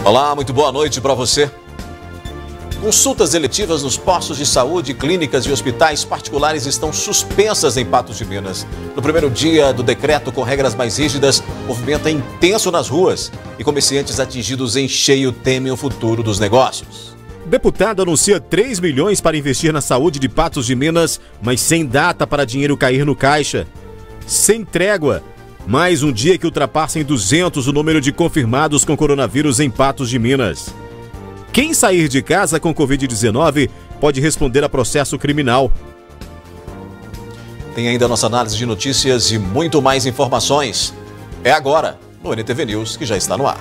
Olá, muito boa noite para você. Consultas eletivas nos postos de saúde, clínicas e hospitais particulares estão suspensas em Patos de Minas. No primeiro dia do decreto com regras mais rígidas, o movimento é intenso nas ruas e comerciantes atingidos em cheio temem o futuro dos negócios. O deputado anuncia 3 milhões para investir na saúde de Patos de Minas, mas sem data para dinheiro cair no caixa. Sem trégua. Mais um dia que ultrapassa em 200 o número de confirmados com coronavírus em Patos de Minas. Quem sair de casa com Covid-19 pode responder a processo criminal. Tem ainda a nossa análise de notícias e muito mais informações. É agora, no NTV News, que já está no ar.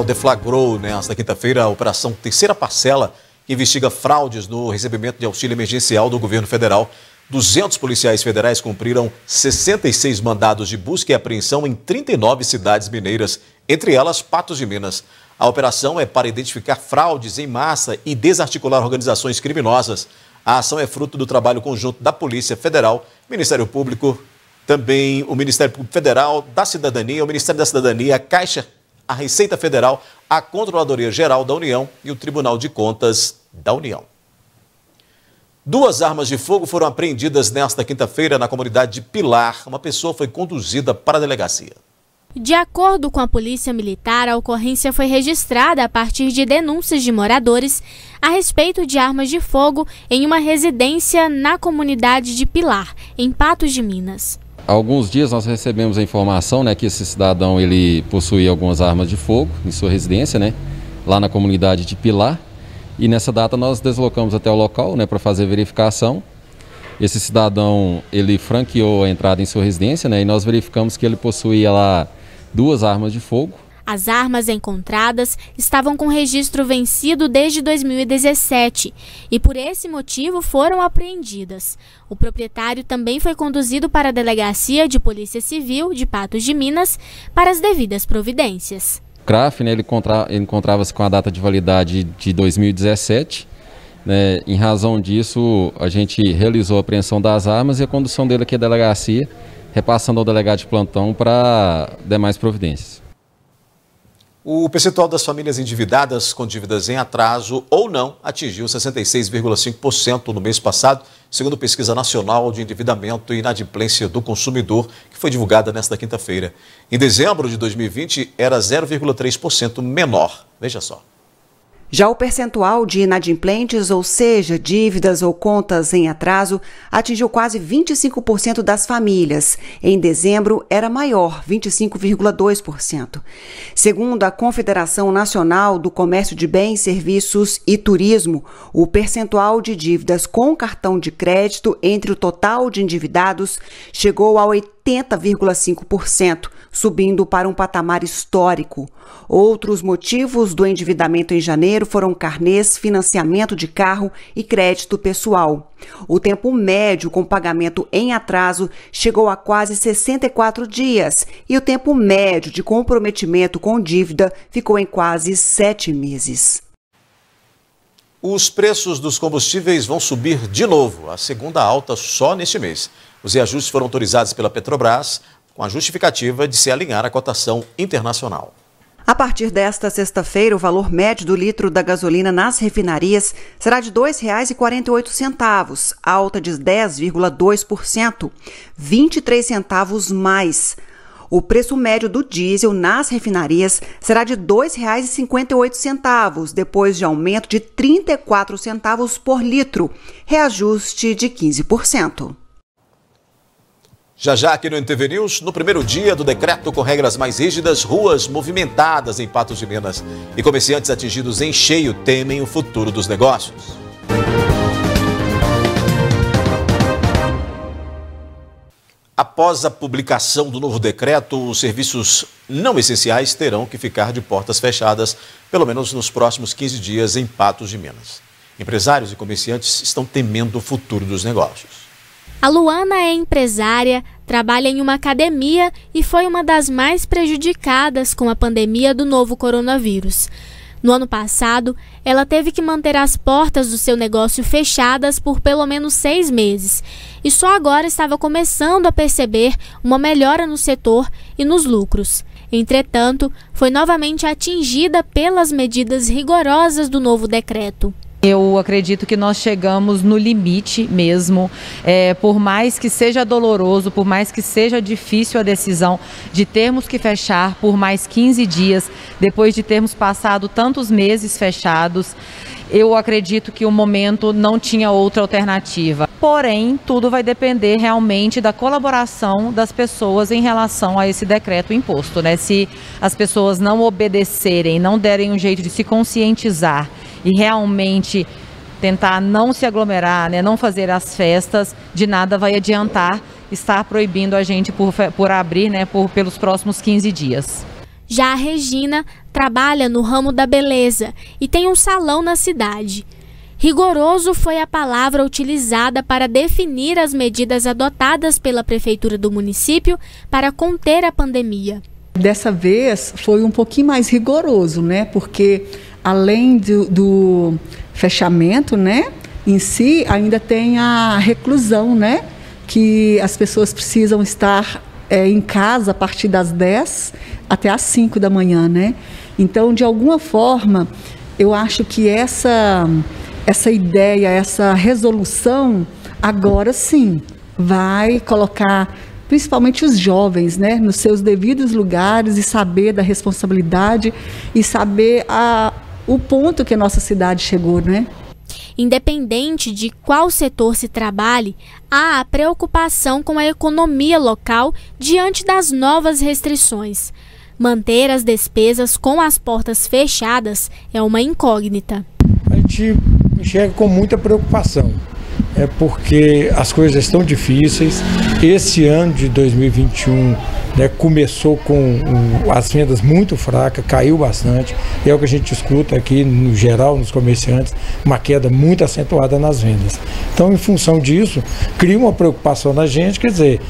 Deflagrou nesta quinta-feira a operação Terceira Parcela, que investiga fraudes no recebimento de auxílio emergencial do governo federal. 200 policiais federais cumpriram 66 mandados de busca e apreensão em 39 cidades mineiras, entre elas Patos de Minas. A operação é para identificar fraudes em massa e desarticular organizações criminosas. A ação é fruto do trabalho conjunto da Polícia Federal, Ministério Público, também o Ministério Público Federal, da Cidadania, o Ministério da Cidadania, a Caixa, a Receita Federal, a Controladoria Geral da União e o Tribunal de Contas da União. 2 armas de fogo foram apreendidas nesta quinta-feira na comunidade de Pilar. Uma pessoa foi conduzida para a delegacia. De acordo com a Polícia Militar, a ocorrência foi registrada a partir de denúncias de moradores a respeito de armas de fogo em uma residência na comunidade de Pilar, em Patos de Minas. Há alguns dias nós recebemos a informação, que esse cidadão ele possuía algumas armas de fogo em sua residência, lá na comunidade de Pilar. E nessa data nós deslocamos até o local, para fazer verificação. Esse cidadão ele franqueou a entrada em sua residência, e nós verificamos que ele possuía lá 2 armas de fogo. As armas encontradas estavam com registro vencido desde 2017 e por esse motivo foram apreendidas. O proprietário também foi conduzido para a Delegacia de Polícia Civil de Patos de Minas para as devidas providências. O CRAF, ele encontrava-se com a data de validade de 2017. Em razão disso, a gente realizou a apreensão das armas e a condução dele aqui à delegacia, repassando ao delegado de plantão para demais providências. O percentual das famílias endividadas com dívidas em atraso ou não atingiu 66,5% no mês passado, segundo pesquisa nacional de endividamento e inadimplência do consumidor, que foi divulgada nesta quinta-feira. Em dezembro de 2020, era 0,3% menor. Veja só. Já o percentual de inadimplentes, ou seja, dívidas ou contas em atraso, atingiu quase 25% das famílias. Em dezembro, era maior, 25,2%. Segundo a Confederação Nacional do Comércio de Bens, Serviços e Turismo, o percentual de dívidas com cartão de crédito entre o total de endividados chegou a 80,5%, subindo para um patamar histórico. Outros motivos do endividamento em janeiro foram carnês, financiamento de carro e crédito pessoal. O tempo médio com pagamento em atraso chegou a quase 64 dias e o tempo médio de comprometimento com dívida ficou em quase 7 meses. Os preços dos combustíveis vão subir de novo, a segunda alta só neste mês. Os reajustes foram autorizados pela Petrobras com a justificativa de se alinhar à cotação internacional. A partir desta sexta-feira, o valor médio do litro da gasolina nas refinarias será de R$ 2,48, alta de 10,2%, 23 centavos mais. O preço médio do diesel nas refinarias será de R$ 2,58, depois de aumento de 34 centavos por litro, reajuste de 15%. Já aqui no NTV News, no primeiro dia do decreto com regras mais rígidas, ruas movimentadas em Patos de Minas e comerciantes atingidos em cheio temem o futuro dos negócios. Após a publicação do novo decreto, os serviços não essenciais terão que ficar de portas fechadas, pelo menos nos próximos 15 dias em Patos de Minas. Empresários e comerciantes estão temendo o futuro dos negócios. A Luana é empresária, trabalha em uma academia e foi uma das mais prejudicadas com a pandemia do novo coronavírus. No ano passado, ela teve que manter as portas do seu negócio fechadas por pelo menos 6 meses e só agora estava começando a perceber uma melhora no setor e nos lucros. Entretanto, foi novamente atingida pelas medidas rigorosas do novo decreto. Eu acredito que nós chegamos no limite mesmo, por mais que seja doloroso, por mais que seja difícil a decisão de termos que fechar por mais 15 dias, depois de termos passado tantos meses fechados, eu acredito que o momento não tinha outra alternativa. Porém, tudo vai depender realmente da colaboração das pessoas em relação a esse decreto imposto, né? Se as pessoas não obedecerem, não derem um jeito de se conscientizar e realmente tentar não se aglomerar, né, não fazer as festas, de nada vai adiantar estar proibindo a gente por abrir, né, pelos próximos 15 dias. Já a Regina trabalha no ramo da beleza e tem um salão na cidade. Rigoroso foi a palavra utilizada para definir as medidas adotadas pela prefeitura do município para conter a pandemia. Dessa vez foi um pouquinho mais rigoroso, né? Porque além do fechamento, né, em si, ainda tem a reclusão, né? Que as pessoas precisam estar em casa a partir das 10 até às 5 da manhã, né? Então, de alguma forma, eu acho que essa ideia, essa resolução, agora sim, vai colocar principalmente os jovens, né, nos seus devidos lugares e saber da responsabilidade e saber o ponto que a nossa cidade chegou, né? Independente de qual setor se trabalhe, há a preocupação com a economia local diante das novas restrições. Manter as despesas com as portas fechadas é uma incógnita. A gente enxerga com muita preocupação, porque as coisas estão difíceis. Esse ano de 2021, né, começou com as vendas muito fracas, caiu bastante. É o que a gente escuta aqui, no geral, nos comerciantes, uma queda muito acentuada nas vendas. Então, em função disso, cria uma preocupação na gente, quer dizer,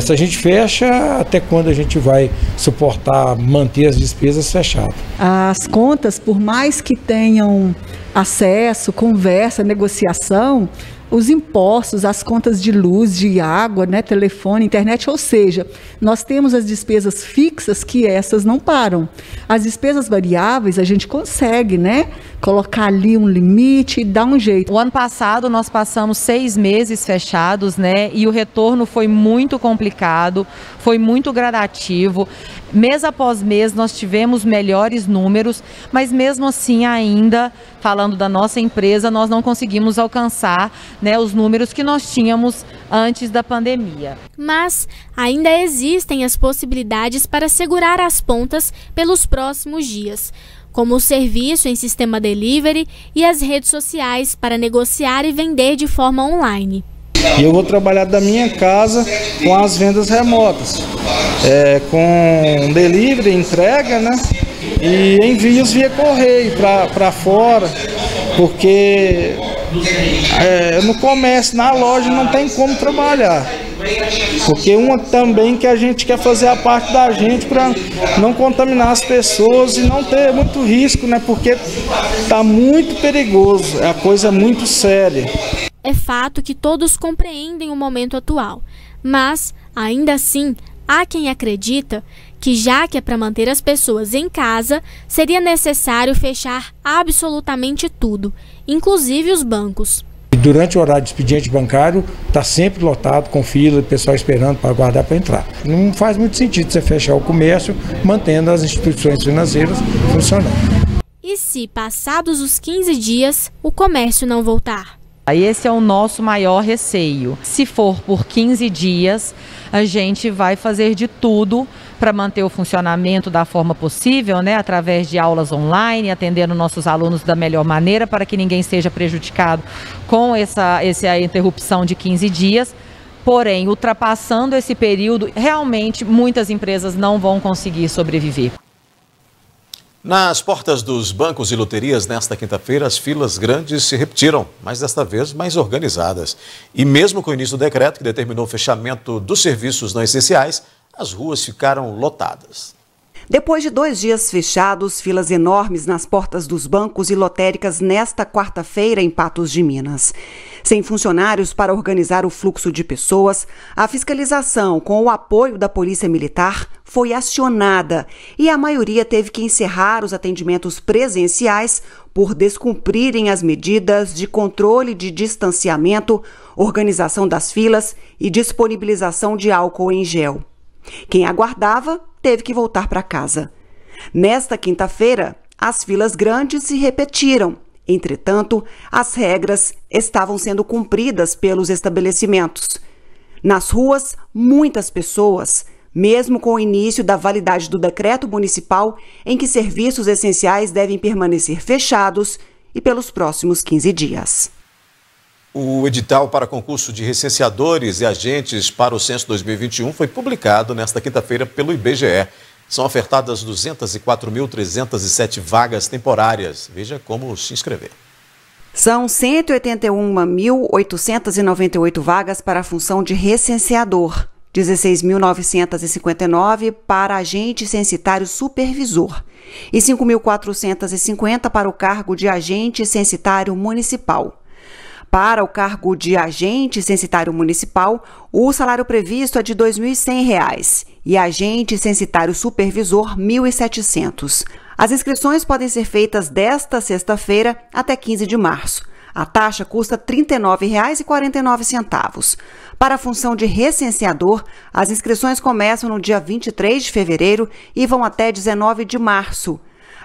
se a gente fecha, até quando a gente vai suportar, manter as despesas fechadas? As contas, por mais que tenham acesso, conversa, negociação, os impostos, as contas de luz, de água, né, telefone, internet, ou seja, nós temos as despesas fixas que essas não param. As despesas variáveis a gente consegue, né, colocar ali um limite e dar um jeito. O ano passado nós passamos 6 meses fechados, né, e o retorno foi muito complicado, foi muito gradativo. Mês após mês nós tivemos melhores números, mas mesmo assim ainda, falando da nossa empresa, nós não conseguimos alcançar, né, os números que nós tínhamos antes da pandemia. Mas ainda existem as possibilidades para segurar as pontas pelos próximos dias, como o serviço em sistema delivery e as redes sociais para negociar e vender de forma online. E eu vou trabalhar da minha casa com as vendas remotas, com delivery, entrega, né? E envios via correio para fora, porque no comércio, na loja, não tem como trabalhar. Porque uma também que a gente quer fazer a parte da gente para não contaminar as pessoas e não ter muito risco, né? Porque tá muito perigoso, é a coisa muito séria. É fato que todos compreendem o momento atual, mas, ainda assim, há quem acredita que, já que é para manter as pessoas em casa, seria necessário fechar absolutamente tudo, inclusive os bancos. Durante o horário de expediente bancário, está sempre lotado, com fila, o pessoal esperando para aguardar para entrar. Não faz muito sentido você fechar o comércio, mantendo as instituições financeiras funcionando. E se, passados os 15 dias, o comércio não voltar? Esse é o nosso maior receio. Se for por 15 dias, a gente vai fazer de tudo para manter o funcionamento da forma possível, né, através de aulas online, atendendo nossos alunos da melhor maneira, para que ninguém seja prejudicado com essa interrupção de 15 dias. Porém, ultrapassando esse período, realmente muitas empresas não vão conseguir sobreviver. Nas portas dos bancos e loterias, nesta quinta-feira, as filas grandes se repetiram, mas desta vez mais organizadas. E mesmo com o início do decreto, que determinou o fechamento dos serviços não essenciais, as ruas ficaram lotadas. Depois de 2 dias fechados, filas enormes nas portas dos bancos e lotéricas nesta quarta-feira em Patos de Minas. Sem funcionários para organizar o fluxo de pessoas, a fiscalização, com o apoio da Polícia Militar, foi acionada e a maioria teve que encerrar os atendimentos presenciais por descumprirem as medidas de controle de distanciamento, organização das filas e disponibilização de álcool em gel. Quem aguardava teve que voltar para casa. Nesta quinta-feira, as filas grandes se repetiram. Entretanto, as regras estavam sendo cumpridas pelos estabelecimentos. Nas ruas, muitas pessoas, mesmo com o início da validade do decreto municipal em que serviços essenciais devem permanecer fechados e pelos próximos 15 dias. O edital para concurso de recenseadores e agentes para o censo 2021 foi publicado nesta quinta-feira pelo IBGE. São ofertadas 204.307 vagas temporárias. Veja como se inscrever. São 181.898 vagas para a função de recenseador, 16.959 para agente censitário supervisor e 5.450 para o cargo de agente censitário municipal. Para o cargo de agente censitário municipal, o salário previsto é de R$ 2.100 e agente censitário supervisor R$ 1.700. As inscrições podem ser feitas desta sexta-feira até 15 de março. A taxa custa R$ 39,49. Para a função de recenseador, as inscrições começam no dia 23 de fevereiro e vão até 19 de março.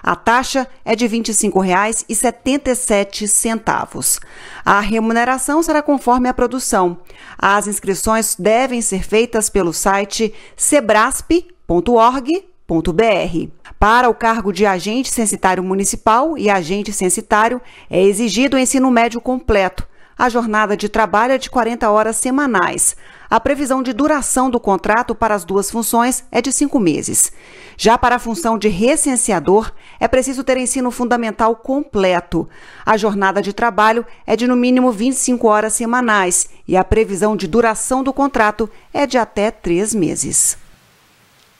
A taxa é de R$ 25,77. A remuneração será conforme a produção. As inscrições devem ser feitas pelo site sebrasp.org.br. Para o cargo de agente censitário municipal e agente censitário, é exigido o ensino médio completo. A jornada de trabalho é de 40 horas semanais. A previsão de duração do contrato para as duas funções é de 5 meses. Já para a função de recenseador, é preciso ter ensino fundamental completo. A jornada de trabalho é de no mínimo 25 horas semanais e a previsão de duração do contrato é de até 3 meses.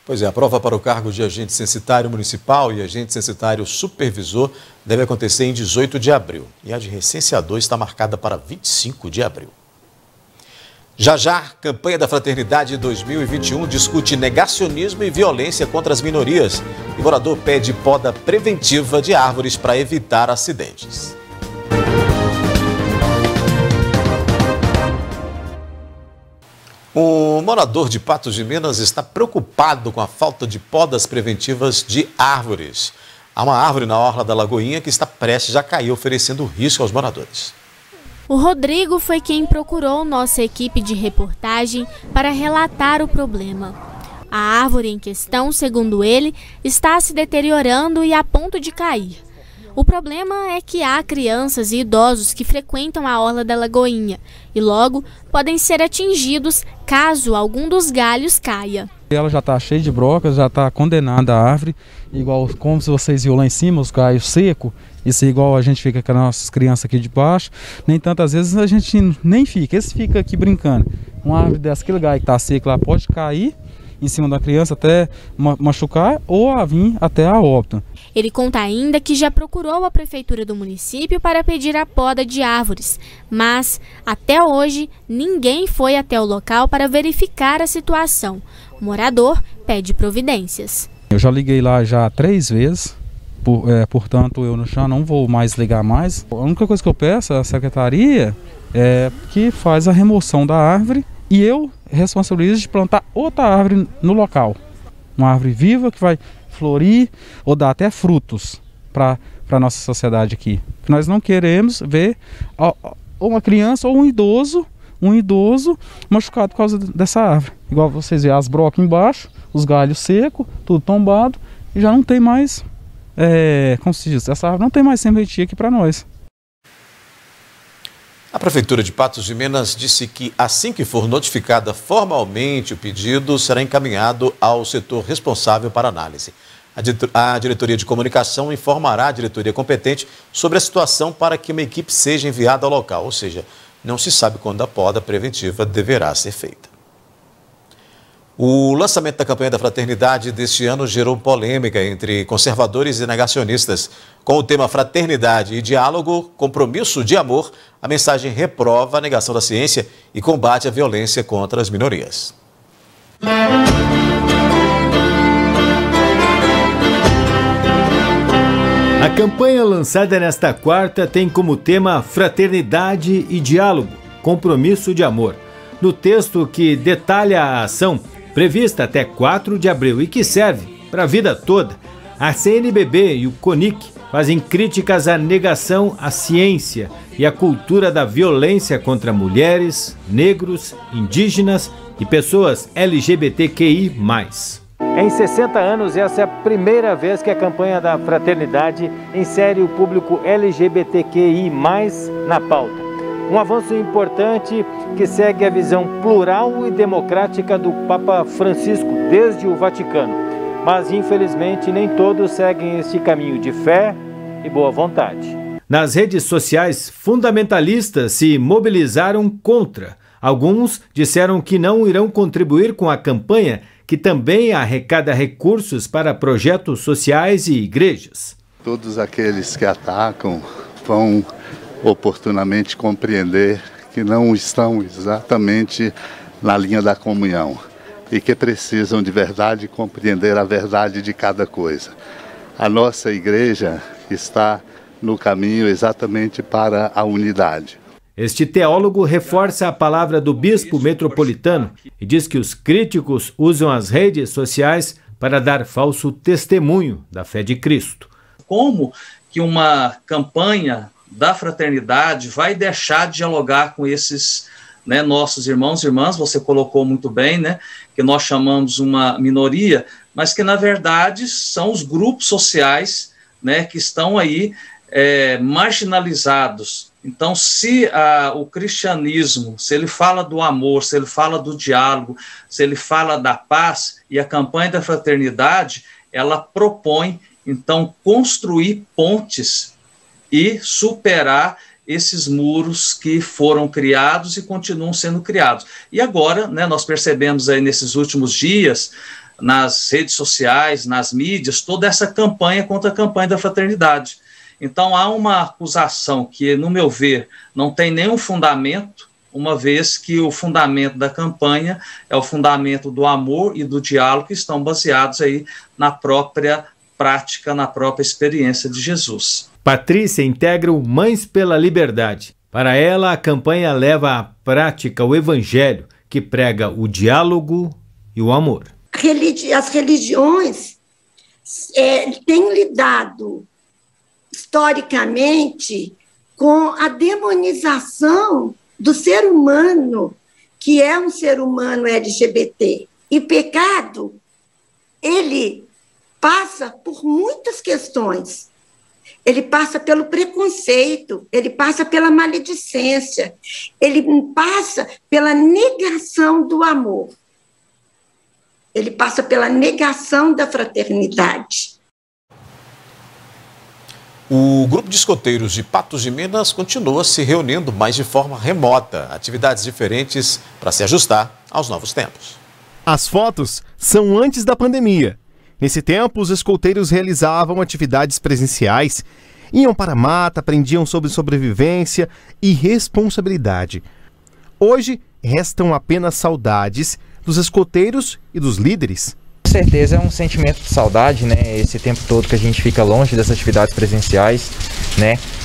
Pois é, a prova para o cargo de agente censitário municipal e agente censitário supervisor deve acontecer em 18 de abril. E a de recenseador está marcada para 25 de abril. Já, campanha da Fraternidade 2021 discute negacionismo e violência contra as minorias. E morador pede poda preventiva de árvores para evitar acidentes. Um morador de Patos de Minas está preocupado com a falta de podas preventivas de árvores. Há uma árvore na orla da Lagoinha que está prestes a cair, oferecendo risco aos moradores. O Rodrigo foi quem procurou nossa equipe de reportagem para relatar o problema. A árvore em questão, segundo ele, está se deteriorando e a ponto de cair. O problema é que há crianças e idosos que frequentam a orla da Lagoinha e logo podem ser atingidos caso algum dos galhos caia. Ela já está cheia de brocas, já está condenada a árvore, igual como se vocês viram lá em cima, os galhos secos, isso é igual a gente fica com as nossas crianças aqui de baixo, nem tantas vezes a gente nem fica, esse fica aqui brincando. Uma árvore dessa, aquele galho que está seco lá pode cair em cima da criança até machucar ou vir até a óbito. Ele conta ainda que já procurou a prefeitura do município para pedir a poda de árvores, mas até hoje ninguém foi até o local para verificar a situação. O morador pede providências. Eu já liguei lá já 3 vezes, portanto eu já não vou mais ligar mais. A única coisa que eu peço à secretaria é que faz a remoção da árvore e eu responsabilizo de plantar outra árvore no local. Uma árvore viva que vai florir ou dar até frutos para a nossa sociedade aqui. Nós não queremos ver uma criança ou um idoso machucado por causa dessa árvore. Igual vocês veem as brocas embaixo, os galhos secos, tudo tombado e já não tem mais, como se diz, essa árvore não tem mais serventia aqui para nós. A Prefeitura de Patos de Minas disse que assim que for notificada formalmente o pedido, será encaminhado ao setor responsável para análise. A Diretoria de Comunicação informará a diretoria competente sobre a situação para que uma equipe seja enviada ao local, ou seja, não se sabe quando a poda preventiva deverá ser feita. O lançamento da campanha da fraternidade deste ano gerou polêmica entre conservadores e negacionistas. Com o tema Fraternidade e Diálogo, Compromisso de Amor, a mensagem reprova a negação da ciência e combate à violência contra as minorias. A campanha lançada nesta quarta tem como tema Fraternidade e Diálogo, Compromisso de Amor. No texto que detalha a ação, prevista até 4 de abril e que serve para a vida toda, a CNBB e o CONIC fazem críticas à negação à ciência e à cultura da violência contra mulheres, negros, indígenas e pessoas LGBTQI+. Em 60 anos, essa é a primeira vez que a campanha da Fraternidade insere o público LGBTQI+, na pauta. Um avanço importante que segue a visão plural e democrática do Papa Francisco desde o Vaticano. Mas, infelizmente, nem todos seguem este caminho de fé e boa vontade. Nas redes sociais, fundamentalistas se mobilizaram contra. Alguns disseram que não irão contribuir com a campanha, que também arrecada recursos para projetos sociais e igrejas. Todos aqueles que atacam vão oportunamente compreender que não estão exatamente na linha da comunhão e que precisam de verdade compreender a verdade de cada coisa. A nossa igreja está no caminho exatamente para a unidade. Este teólogo reforça a palavra do bispo metropolitano e diz que os críticos usam as redes sociais para dar falso testemunho da fé de Cristo. Como que uma campanha da fraternidade vai deixar de dialogar com esses, nossos irmãos e irmãs? Você colocou muito bem, que nós chamamos uma minoria, mas que na verdade são os grupos sociais, que estão aí marginalizados. Então, se o cristianismo, se ele fala do amor, se ele fala do diálogo, se ele fala da paz, e a campanha da fraternidade, ela propõe, então, construir pontes e superar esses muros que foram criados e continuam sendo criados. E agora, nós percebemos aí nesses últimos dias, nas redes sociais, nas mídias, toda essa campanha contra a campanha da fraternidade. Então, há uma acusação que, no meu ver, não tem nenhum fundamento, uma vez que o fundamento da campanha é o fundamento do amor e do diálogo, que estão baseados aí na própria prática, na própria experiência de Jesus. Patrícia integra o Mães pela Liberdade. Para ela, a campanha leva à prática o evangelho, que prega o diálogo e o amor. As religiões têm lidado historicamente com a demonização do ser humano, que é um ser humano LGBT. E pecado, ele passa por muitas questões. Ele passa pelo preconceito, ele passa pela maledicência, ele passa pela negação do amor, ele passa pela negação da fraternidade. O grupo de escoteiros de Patos de Minas continua se reunindo, mas de forma remota, atividades diferentes para se ajustar aos novos tempos. As fotos são antes da pandemia. Nesse tempo, os escoteiros realizavam atividades presenciais, iam para a mata, aprendiam sobre sobrevivência e responsabilidade. Hoje, restam apenas saudades dos escoteiros e dos líderes. Com certeza é um sentimento de saudade, esse tempo todo que a gente fica longe das atividades presenciais,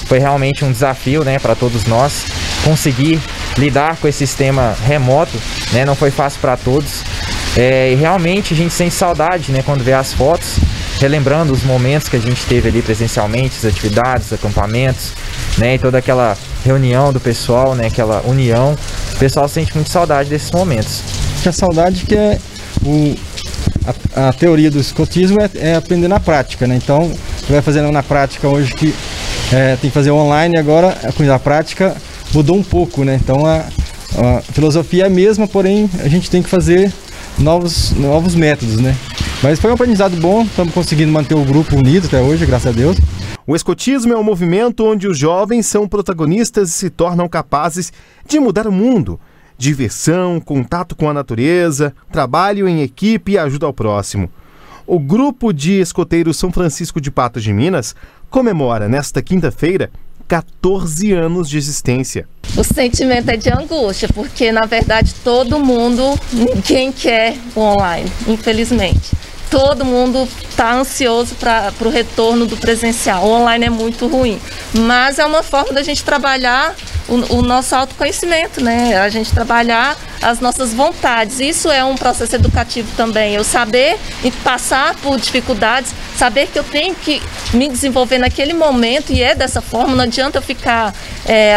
Foi realmente um desafio, para todos nós conseguir lidar com esse sistema remoto, Não foi fácil para todos. E realmente a gente sente saudade, quando vê as fotos, relembrando os momentos que a gente teve ali presencialmente, as atividades, os acampamentos, e toda aquela reunião do pessoal, aquela união. O pessoal sente muito saudade desses momentos. A saudade que é a teoria do escotismo é aprender na prática, Então, você vai fazendo na prática hoje que tem que fazer online, agora a coisa prática mudou um pouco, Então, a filosofia é a mesma, porém a gente tem que fazer novos métodos, Mas foi um aprendizado bom, estamos conseguindo manter o grupo unido até hoje, graças a Deus. O escotismo é um movimento onde os jovens são protagonistas e se tornam capazes de mudar o mundo. diversão, contato com a natureza, trabalho em equipe e ajuda ao próximo. O grupo de escoteiros São Francisco de Patos de Minas comemora nesta quinta-feira 14 anos de existência. O sentimento é de angústia, porque na verdade ninguém quer o online, infelizmente. Todo mundo está ansioso para o retorno do presencial. O online é muito ruim, mas é uma forma da gente trabalhar o nosso autoconhecimento, né? A gente trabalhar as nossas vontades. Isso é um processo educativo também. Eu saber e passar por dificuldades, saber que eu tenho que me desenvolver naquele momento, e é dessa forma. Não adianta eu ficar,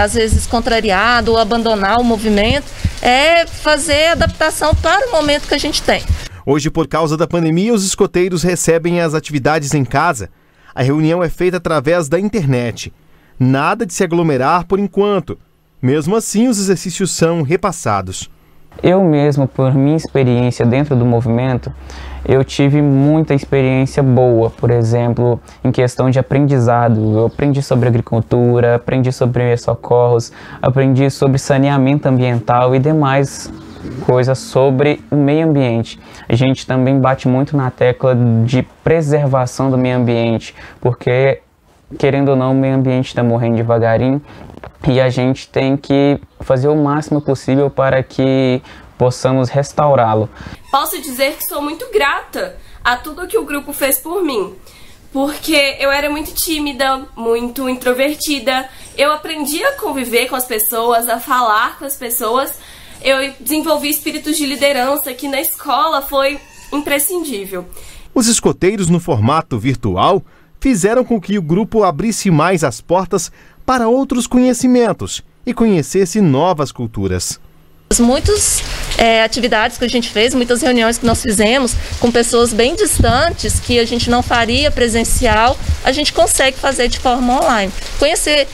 às vezes, contrariado ou abandonar o movimento. É fazer adaptação para o momento que a gente tem. Hoje, por causa da pandemia, os escoteiros recebem as atividades em casa. A reunião é feita através da internet. Nada de se aglomerar por enquanto. Mesmo assim, os exercícios são repassados. Eu mesmo, por minha experiência dentro do movimento, eu tive muita experiência boa, por exemplo, em questão de aprendizado. Eu aprendi sobre agricultura, aprendi sobre primeiros socorros, aprendi sobre saneamento ambiental e demais coisas sobre o meio ambiente. A gente também bate muito na tecla de preservação do meio ambiente, porque, querendo ou não, o meio ambiente está morrendo devagarinho e a gente tem que fazer o máximo possível para que possamos restaurá-lo. Posso dizer que sou muito grata a tudo que o grupo fez por mim, porque eu era muito tímida, muito introvertida. Eu aprendi a conviver com as pessoas, a falar com as pessoas. Eu desenvolvi espíritos de liderança que na escola foi imprescindível. Os escoteiros no formato virtual fizeram com que o grupo abrisse mais as portas para outros conhecimentos e conhecesse novas culturas. Muitas atividades que a gente fez, muitas reuniões que nós fizemos com pessoas bem distantes, que a gente não faria presencial, a gente consegue fazer de forma online. Conhecer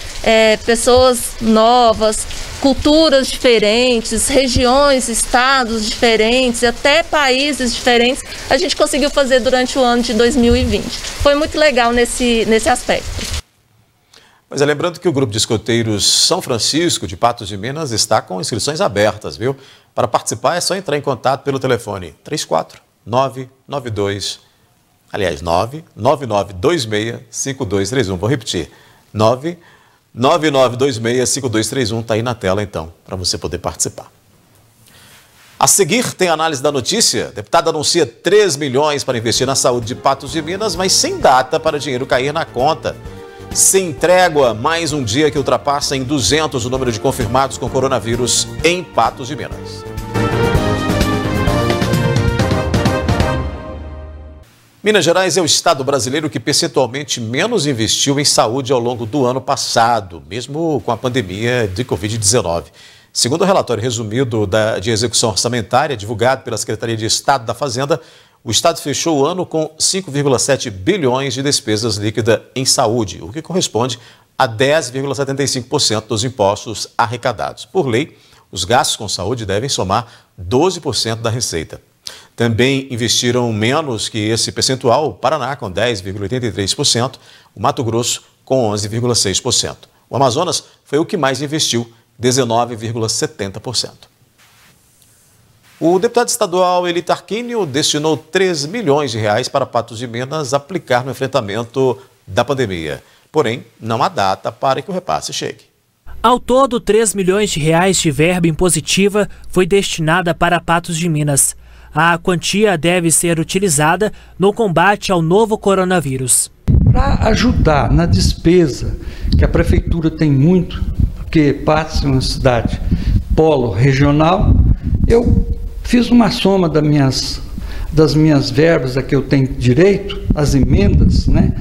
pessoas novas, culturas diferentes, regiões, estados diferentes, até países diferentes, a gente conseguiu fazer durante o ano de 2020. Foi muito legal nesse aspecto. Mas lembrando que o grupo de escoteiros São Francisco de Patos de Minas está com inscrições abertas, viu? Para participar é só entrar em contato pelo telefone 99926-5231. Vou repetir, 99926-5231, está aí na tela então, para você poder participar. A seguir tem análise da notícia. Deputado anuncia 3 milhões para investir na saúde de Patos de Minas, mas sem data para dinheiro cair na conta. Sem trégua, mais um dia que ultrapassa em 200 o número de confirmados com coronavírus em Patos de Minas. Minas Gerais é o estado brasileiro que percentualmente menos investiu em saúde ao longo do ano passado, mesmo com a pandemia de Covid-19. Segundo o relatório resumido de execução orçamentária divulgado pela Secretaria de Estado da Fazenda, o Estado fechou o ano com 5,7 bilhões de despesas líquidas em saúde, o que corresponde a 10,75% dos impostos arrecadados. Por lei, os gastos com saúde devem somar 12% da receita. Também investiram menos que esse percentual o Paraná, com 10,83%, o Mato Grosso, com 11,6%. O Amazonas foi o que mais investiu, 19,70%. O deputado estadual Eli Tarquínio destinou 3 milhões de reais para Patos de Minas aplicar no enfrentamento da pandemia. Porém, não há data para que o repasse chegue. Ao todo, 3 milhões de reais de verba impositiva foi destinada para Patos de Minas. A quantia deve ser utilizada no combate ao novo coronavírus. Para ajudar na despesa, que a prefeitura tem muito, porque Patos é uma cidade polo regional, eu fiz uma soma das minhas verbas a que eu tenho direito, as emendas, né,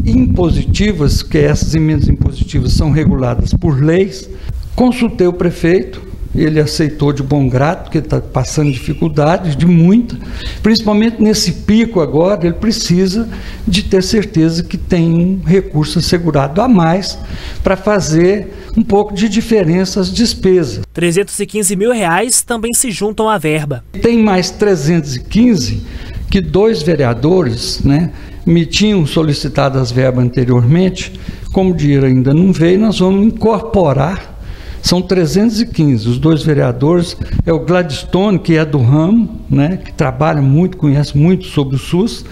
impositivas, que essas emendas impositivas são reguladas por leis. Consultei o prefeito, ele aceitou de bom grado, porque está passando dificuldades, de muita, principalmente nesse pico agora, ele precisa de ter certeza que tem um recurso assegurado a mais para fazer um pouco de diferença às despesas. 315 mil reais também se juntam à verba. Tem mais 315 que 2 vereadores, né, me tinham solicitado as verbas anteriormente. Como o dinheiro ainda não veio, nós vamos incorporar são 315. Os 2 vereadores é o Gladstone, que é do ramo, né, que trabalha muito, conhece muito sobre o SUS,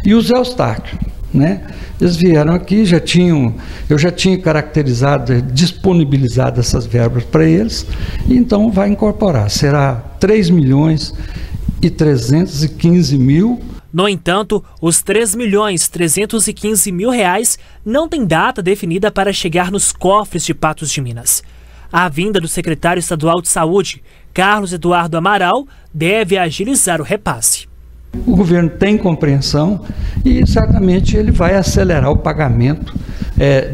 e o Zé Eustáquio, né? Eles vieram aqui, eu já tinha caracterizado, disponibilizado essas verbas para eles, e então vai incorporar. Será 3.315.000. No entanto, os R$3.315.000 não têm data definida para chegar nos cofres de Patos de Minas. A vinda do secretário estadual de Saúde, Carlos Eduardo Amaral, deve agilizar o repasse. O governo tem compreensão e certamente ele vai acelerar o pagamento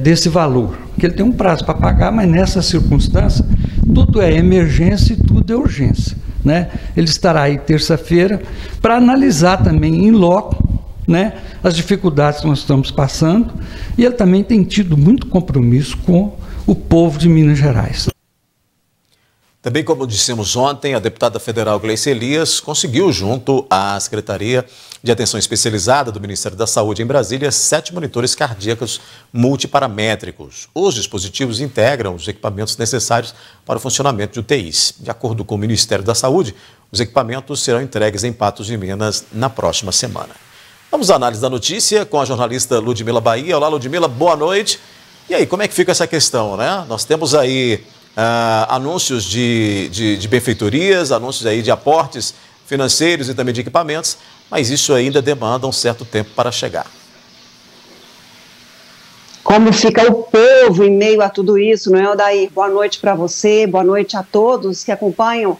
desse valor, porque ele tem um prazo para pagar, mas nessa circunstância tudo é emergência e tudo é urgência, né? Ele estará aí terça-feira para analisar também em loco, né, as dificuldades que nós estamos passando, e ele também tem tido muito compromisso com o povo de Minas Gerais. Também, como dissemos ontem, a deputada federal Gleice Elias conseguiu, junto à Secretaria de Atenção Especializada do Ministério da Saúde em Brasília, 7 monitores cardíacos multiparamétricos. Os dispositivos integram os equipamentos necessários para o funcionamento de UTIs. De acordo com o Ministério da Saúde, os equipamentos serão entregues em Patos de Minas na próxima semana. Vamos à análise da notícia com a jornalista Ludmila Bahia. Olá, Ludmila, boa noite. E aí, como é que fica essa questão, né? Nós temos aí anúncios de benfeitorias, anúncios aí de aportes financeiros e também de equipamentos, mas isso ainda demanda um certo tempo para chegar. Como fica o povo em meio a tudo isso, não é, Odair? Boa noite para você, boa noite a todos que acompanham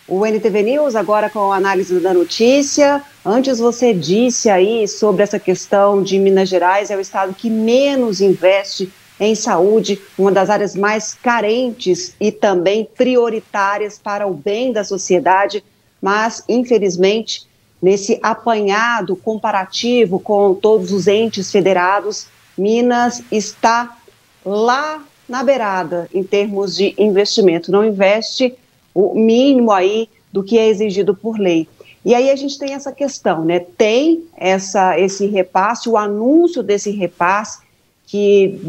o NTV News, agora com a análise da notícia. Antes você disse aí sobre essa questão de Minas Gerais, é o estado que menos investe em saúde, uma das áreas mais carentes e também prioritárias para o bem da sociedade, mas, infelizmente, nesse apanhado comparativo com todos os entes federados, Minas está lá na beirada em termos de investimento, não investe o mínimo aí do que é exigido por lei. E aí a gente tem essa questão, né? Tem esse repasse, o anúncio desse repasse, que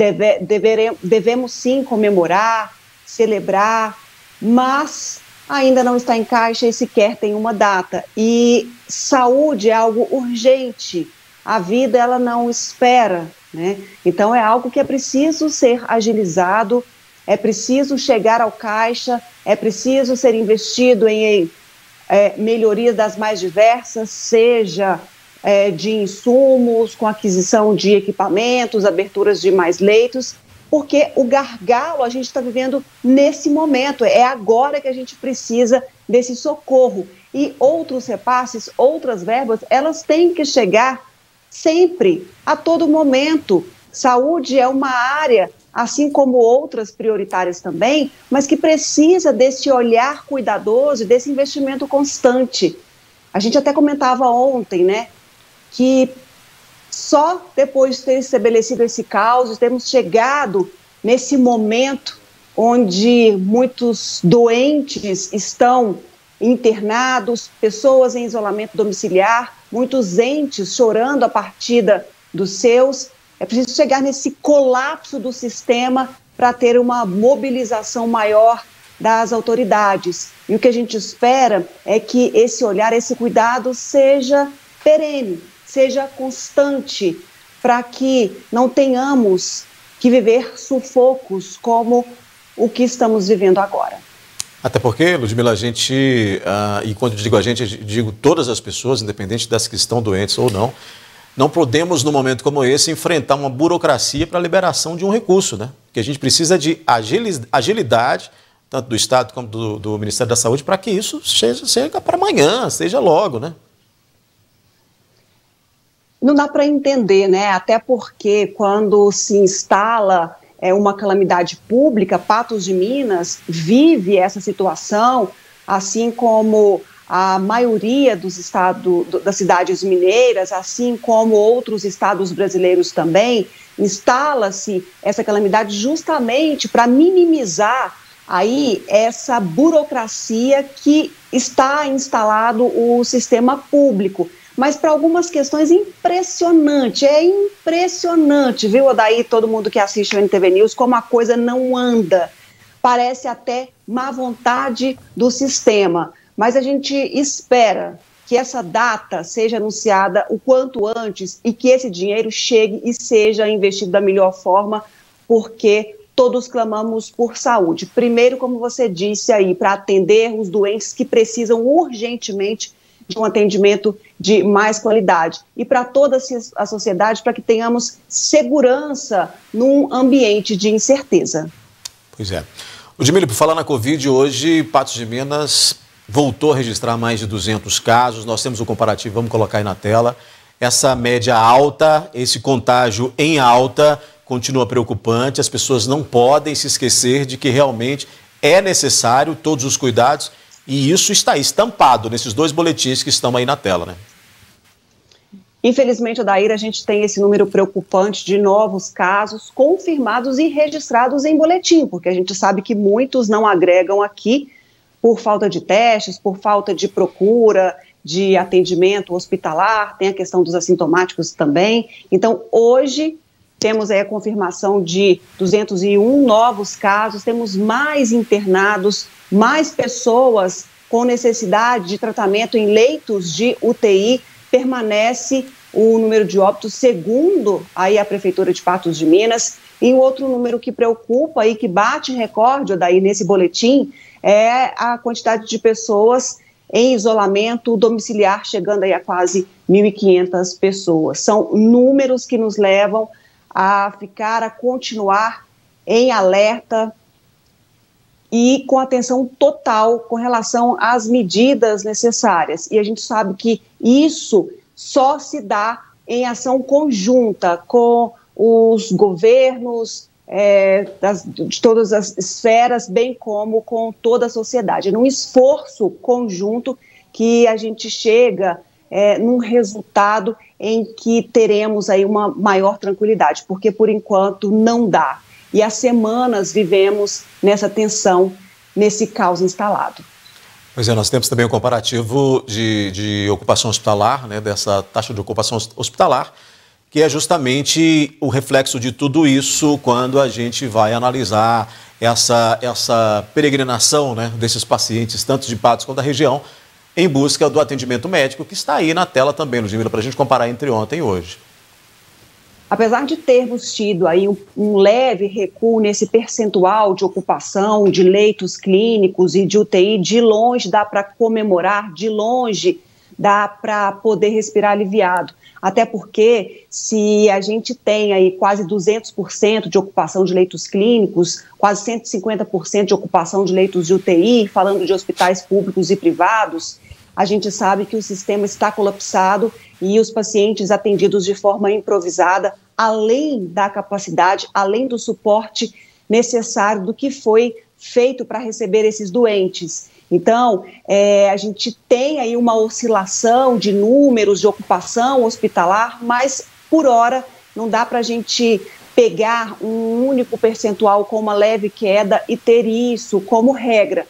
devemos sim comemorar, celebrar, mas ainda não está em caixa e sequer tem uma data. E saúde é algo urgente, a vida ela não espera, né? Então é algo que é preciso ser agilizado, é preciso chegar ao caixa, é preciso ser investido em melhorias das mais diversas, seja de insumos, com aquisição de equipamentos, aberturas de mais leitos, porque o gargalo a gente está vivendo nesse momento, é agora que a gente precisa desse socorro. E outros repasses, outras verbas, elas têm que chegar sempre, a todo momento. Saúde é uma área, assim como outras prioritárias também, mas que precisa desse olhar cuidadoso e desse investimento constante. A gente até comentava ontem, né, que só depois de ter estabelecido esse caos, temos chegado nesse momento onde muitos doentes estão internados, pessoas em isolamento domiciliar, muitos entes chorando a partida dos seus. É preciso chegar nesse colapso do sistema para ter uma mobilização maior das autoridades. E o que a gente espera é que esse olhar, esse cuidado seja perene, seja constante, para que não tenhamos que viver sufocos como o que estamos vivendo agora. Até porque, Ludmila, a gente, e quando eu digo a gente, eu digo todas as pessoas, independente das que estão doentes ou não, não podemos, num momento como esse, enfrentar uma burocracia para a liberação de um recurso, né? Porque a gente precisa de agilidade, tanto do Estado como do Ministério da Saúde, para que isso chegue para amanhã, seja logo, né? Não dá para entender, né? Até porque quando se instala uma calamidade pública, Patos de Minas vive essa situação, assim como a maioria dos estados, das cidades mineiras, assim como outros estados brasileiros também, instala-se essa calamidade justamente para minimizar aí essa burocracia que está instalado o sistema público. Mas para algumas questões impressionante, viu, Odair, todo mundo que assiste o NTV News, como a coisa não anda. parece até má vontade do sistema, mas a gente espera que essa data seja anunciada o quanto antes e que esse dinheiro chegue e seja investido da melhor forma, porque todos clamamos por saúde. Primeiro, como você disse aí, para atender os doentes que precisam urgentemente de um atendimento de mais qualidade. E para toda a sociedade, para que tenhamos segurança num ambiente de incerteza. Pois é. Ludmila, por falar na Covid, hoje Patos de Minas voltou a registrar mais de 200 casos. Nós temos o comparativo, vamos colocar aí na tela. Essa média alta, esse contágio em alta, continua preocupante. As pessoas não podem se esquecer de que realmente é necessário todos os cuidados e isso está estampado nesses 2 boletins que estão aí na tela, né? Infelizmente, Odair, a gente tem esse número preocupante de novos casos confirmados e registrados em boletim, porque a gente sabe que muitos não agregam aqui por falta de testes, por falta de procura, de atendimento hospitalar, tem a questão dos assintomáticos também. Então, hoje, temos aí a confirmação de 201 novos casos, temos mais internados, mais pessoas com necessidade de tratamento em leitos de UTI, permanece o número de óbitos segundo aí a Prefeitura de Patos de Minas. E o outro número que preocupa e que bate recorde daí nesse boletim é a quantidade de pessoas em isolamento domiciliar, chegando aí a quase 1.500 pessoas. São números que nos levam a continuar em alerta e com atenção total com relação às medidas necessárias. E a gente sabe que isso só se dá em ação conjunta com os governos de todas as esferas, bem como com toda a sociedade. Num esforço conjunto que a gente chega num resultado em que teremos aí uma maior tranquilidade, porque por enquanto não dá. E há semanas vivemos nessa tensão, nesse caos instalado. Pois é, nós temos também o comparativo de ocupação hospitalar, né, dessa taxa de ocupação hospitalar, que é justamente o reflexo de tudo isso quando a gente vai analisar essa peregrinação, né, desses pacientes, tanto de Patos quanto da região, em busca do atendimento médico, que está aí na tela também, Ludmila, para a gente comparar entre ontem e hoje. Apesar de termos tido aí um leve recuo nesse percentual de ocupação de leitos clínicos e de UTI, de longe dá para comemorar, de longe dá para poder respirar aliviado. Até porque se a gente tem aí quase 200% de ocupação de leitos clínicos, quase 150% de ocupação de leitos de UTI, falando de hospitais públicos e privados, a gente sabe que o sistema está colapsado e os pacientes atendidos de forma improvisada, além da capacidade, além do suporte necessário do que foi feito para receber esses doentes. Então, a gente tem aí uma oscilação de números de ocupação hospitalar, mas, por hora, não dá para a gente pegar um único percentual com uma leve queda e ter isso como regra.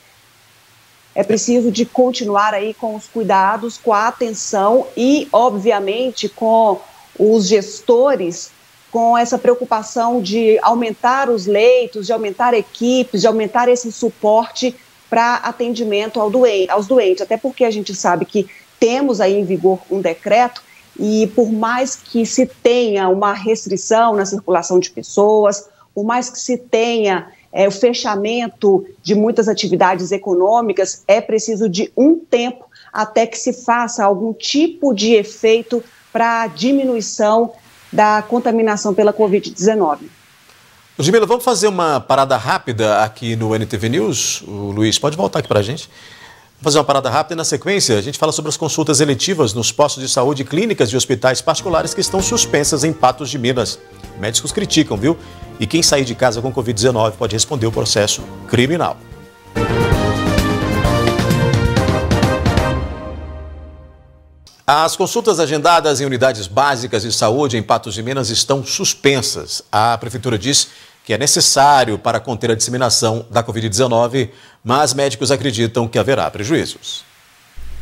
É preciso de continuar aí com os cuidados, com a atenção e, obviamente, com os gestores, com essa preocupação de aumentar os leitos, de aumentar equipes, de aumentar esse suporte para atendimento aos doentes, até porque a gente sabe que temos aí em vigor um decreto e por mais que se tenha uma restrição na circulação de pessoas, por mais que se tenha o fechamento de muitas atividades econômicas, é preciso de um tempo até que se faça algum tipo de efeito para a diminuição da contaminação pela Covid-19. Ludmila, vamos fazer uma parada rápida aqui no NTV News? O Luiz, pode voltar aqui para a gente? Vamos fazer uma parada rápida e na sequência a gente fala sobre as consultas eletivas nos postos de saúde e clínicas de hospitais particulares que estão suspensas em Patos de Minas. Médicos criticam, viu? E quem sair de casa com Covid-19 pode responder o processo criminal. As consultas agendadas em unidades básicas de saúde em Patos de Minas estão suspensas. A Prefeitura diz que é necessário para conter a disseminação da Covid-19, mas médicos acreditam que haverá prejuízos.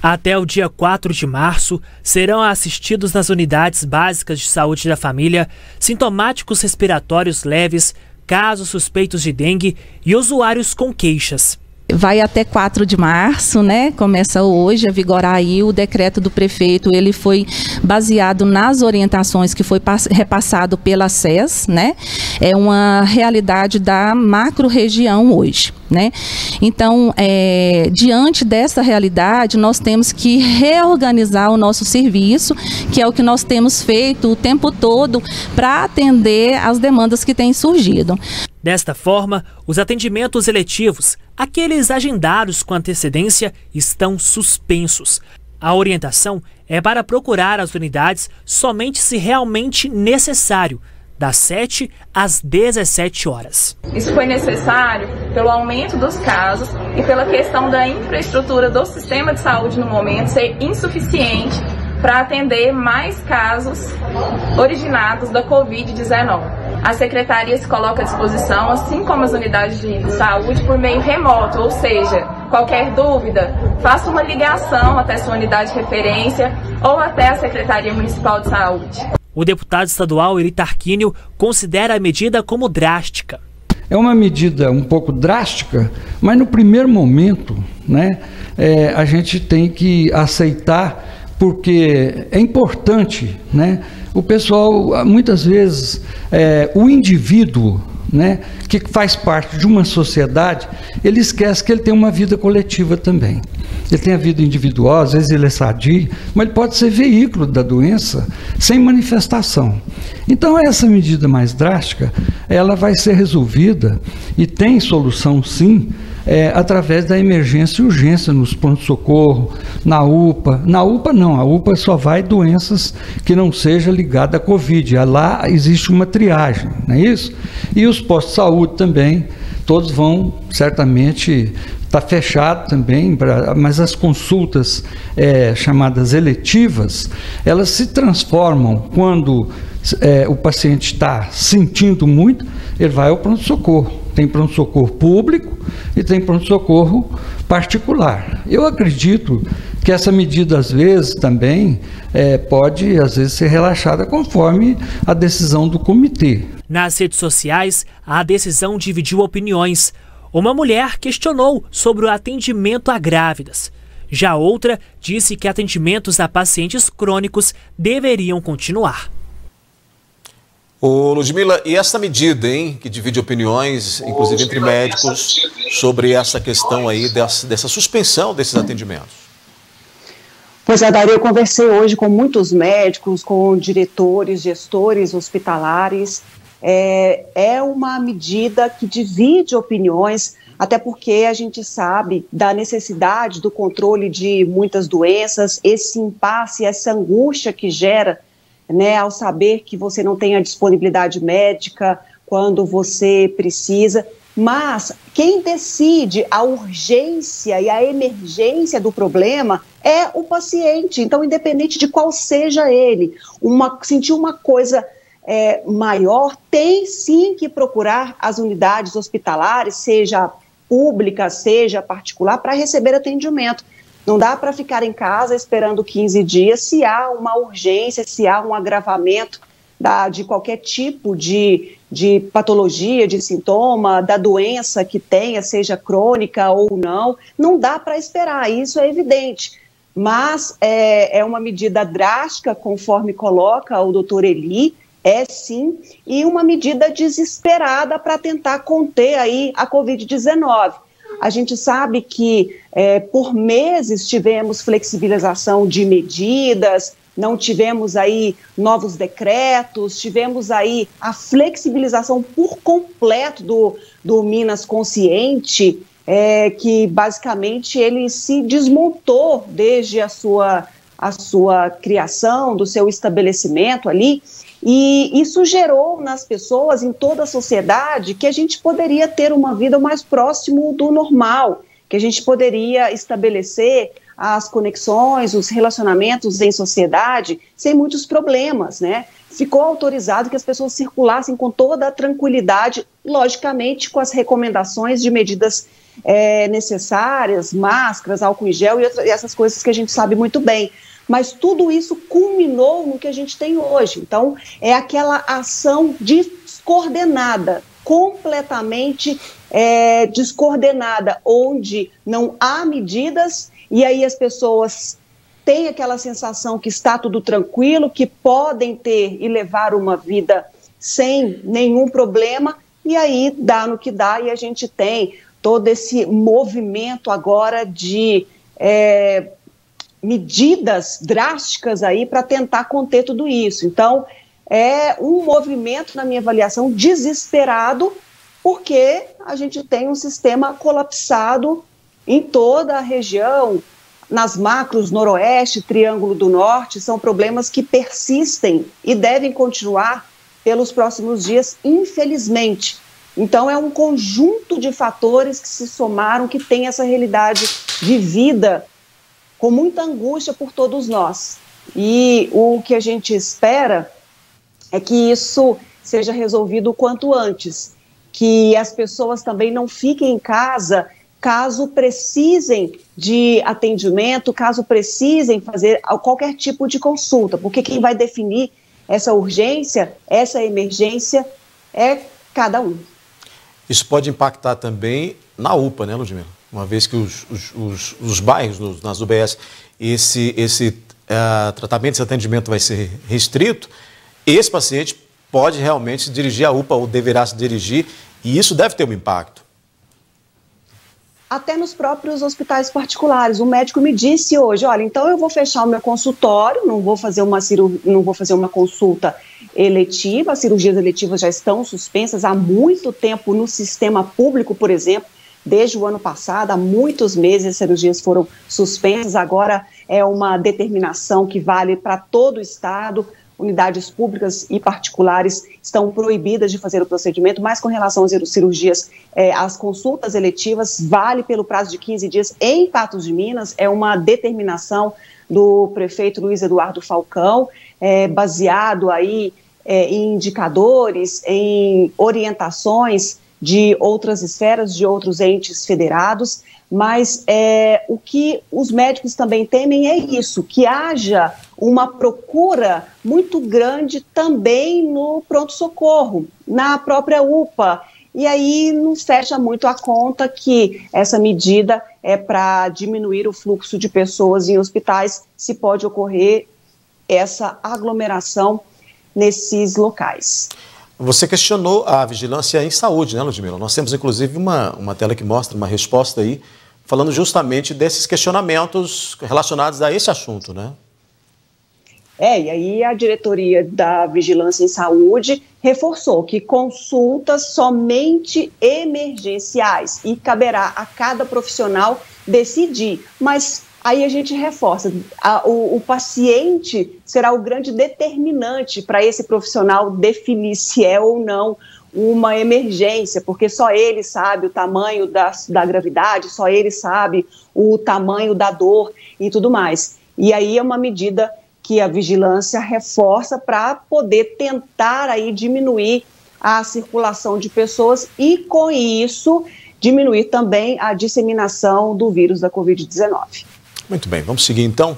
Até o dia 4 de março, serão assistidos nas unidades básicas de saúde da família sintomáticos respiratórios leves, casos suspeitos de dengue e usuários com queixas. Vai até 4 de março, né? Começa hoje a vigorar aí o decreto do prefeito. Ele foi baseado nas orientações que foi repassado pela SES, né? É uma realidade da macro-região hoje, né? Então, diante dessa realidade, nós temos que reorganizar o nosso serviço, que é o que nós temos feito o tempo todo para atender às demandas que têm surgido. Desta forma, os atendimentos eletivos, aqueles agendados com antecedência, estão suspensos. A orientação é para procurar as unidades somente se realmente necessário, das 7 às 17 horas. Isso foi necessário pelo aumento dos casos e pela questão da infraestrutura do sistema de saúde no momento ser insuficiente para atender mais casos originados da Covid-19. A Secretaria se coloca à disposição, assim como as unidades de saúde, por meio remoto, ou seja, qualquer dúvida, faça uma ligação até sua unidade de referência ou até a Secretaria Municipal de Saúde. O deputado estadual Eri Tarquínio considera a medida como drástica. É uma medida um pouco drástica, mas no primeiro momento, né, a gente tem que aceitar, porque é importante, né? O pessoal, muitas vezes, o indivíduo, né, que faz parte de uma sociedade, ele esquece que ele tem uma vida coletiva também. Ele tem a vida individual, às vezes ele é sadio, mas ele pode ser veículo da doença sem manifestação. Então, essa medida mais drástica, ela vai ser resolvida, e tem solução sim, através da emergência e urgência nos pronto-socorro, na UPA. Na UPA não, a UPA só vai doenças que não seja ligada à Covid. Lá existe uma triagem, não é isso? E os postos de saúde também, todos vão certamente estar fechados também, mas as consultas chamadas eletivas, elas se transformam quando o paciente está sentindo muito, ele vai ao pronto-socorro. Tem pronto-socorro público e tem pronto-socorro particular. Eu acredito que essa medida, às vezes, também pode, às vezes, ser relaxada conforme a decisão do comitê. Nas redes sociais, a decisão dividiu opiniões. Uma mulher questionou sobre o atendimento a grávidas. Já outra disse que atendimentos a pacientes crônicos deveriam continuar. Ô, Ludmila, e essa medida, hein, que divide opiniões, inclusive entre médicos, sobre essa questão aí dessa suspensão desses atendimentos? Pois é, Daria, eu conversei hoje com muitos médicos, com diretores, gestores hospitalares. É uma medida que divide opiniões, até porque a gente sabe da necessidade do controle de muitas doenças, esse impasse, essa angústia que gera, né, ao saber que você não tem a disponibilidade médica quando você precisa, mas quem decide a urgência e a emergência do problema é o paciente. Então, independente de qual seja ele, sentir uma coisa maior, tem sim que procurar as unidades hospitalares, seja pública, seja particular, para receber atendimento. Não dá para ficar em casa esperando 15 dias se há uma urgência, se há um agravamento de qualquer tipo de patologia, de sintoma, da doença que tenha, seja crônica ou não. Não dá para esperar, isso é evidente. Mas é uma medida drástica, conforme coloca o doutor Eli, sim, e uma medida desesperada para tentar conter aí a Covid-19. A gente sabe que por meses tivemos flexibilização de medidas, não tivemos aí novos decretos, tivemos aí a flexibilização por completo do Minas Consciente, que basicamente ele se desmontou desde a sua criação, do seu estabelecimento ali, e isso gerou nas pessoas, em toda a sociedade, que a gente poderia ter uma vida mais próximo do normal, que a gente poderia estabelecer as conexões, os relacionamentos em sociedade sem muitos problemas, né? Ficou autorizado que as pessoas circulassem com toda a tranquilidade, logicamente com as recomendações de medidas necessárias, máscaras, álcool em gel e essas coisas que a gente sabe muito bem. Mas tudo isso culminou no que a gente tem hoje. Então, é aquela ação descoordenada, completamente descoordenada, onde não há medidas e aí as pessoas têm aquela sensação que está tudo tranquilo, que podem ter e levar uma vida sem nenhum problema, e aí dá no que dá, e a gente tem todo esse movimento agora de medidas drásticas aí para tentar conter tudo isso. Então, é um movimento, na minha avaliação, desesperado, porque a gente tem um sistema colapsado em toda a região, nas macros, Noroeste, Triângulo do Norte, são problemas que persistem e devem continuar pelos próximos dias, infelizmente. Então, é um conjunto de fatores que se somaram, que tem essa realidade vivida com muita angústia por todos nós. E o que a gente espera é que isso seja resolvido o quanto antes, que as pessoas também não fiquem em casa caso precisem de atendimento, caso precisem fazer qualquer tipo de consulta, porque quem vai definir essa urgência, essa emergência, é cada um. Isso pode impactar também na UPA, né, Ludmila? Uma vez que os bairros, nas UBS, esse tratamento, esse atendimento vai ser restrito, esse paciente pode realmente se dirigir à UPA ou deverá se dirigir, e isso deve ter um impacto. Até nos próprios hospitais particulares. O médico me disse hoje, olha, então eu vou fechar o meu consultório, não vou fazer uma consulta eletiva, as cirurgias eletivas já estão suspensas há muito tempo no sistema público, por exemplo, desde o ano passado, há muitos meses as cirurgias foram suspensas, agora é uma determinação que vale para todo o estado. Unidades públicas e particulares estão proibidas de fazer o procedimento, mas com relação às cirurgias, as consultas eletivas vale pelo prazo de 15 dias em Patos de Minas, é uma determinação do prefeito Luiz Eduardo Falcão, baseado aí em indicadores, em orientações de outras esferas, de outros entes federados, mas o que os médicos também temem é isso, que haja uma procura muito grande também no pronto-socorro, na própria UPA, e aí nos fecha muito a conta que essa medida é para diminuir o fluxo de pessoas em hospitais, se pode ocorrer essa aglomeração nesses locais. Você questionou a vigilância em saúde, né, Ludmila? Nós temos, inclusive, uma tela que mostra uma resposta aí, falando justamente desses questionamentos relacionados a esse assunto, né? E aí a diretoria da Vigilância em Saúde reforçou que consultas somente emergenciais e caberá a cada profissional decidir, mas aí a gente reforça, o paciente será o grande determinante para esse profissional definir se é ou não uma emergência, porque só ele sabe o tamanho da gravidade, só ele sabe o tamanho da dor e tudo mais. E aí é uma medida que a vigilância reforça para poder tentar aí diminuir a circulação de pessoas e, com isso, diminuir também a disseminação do vírus da Covid-19. Muito bem, vamos seguir então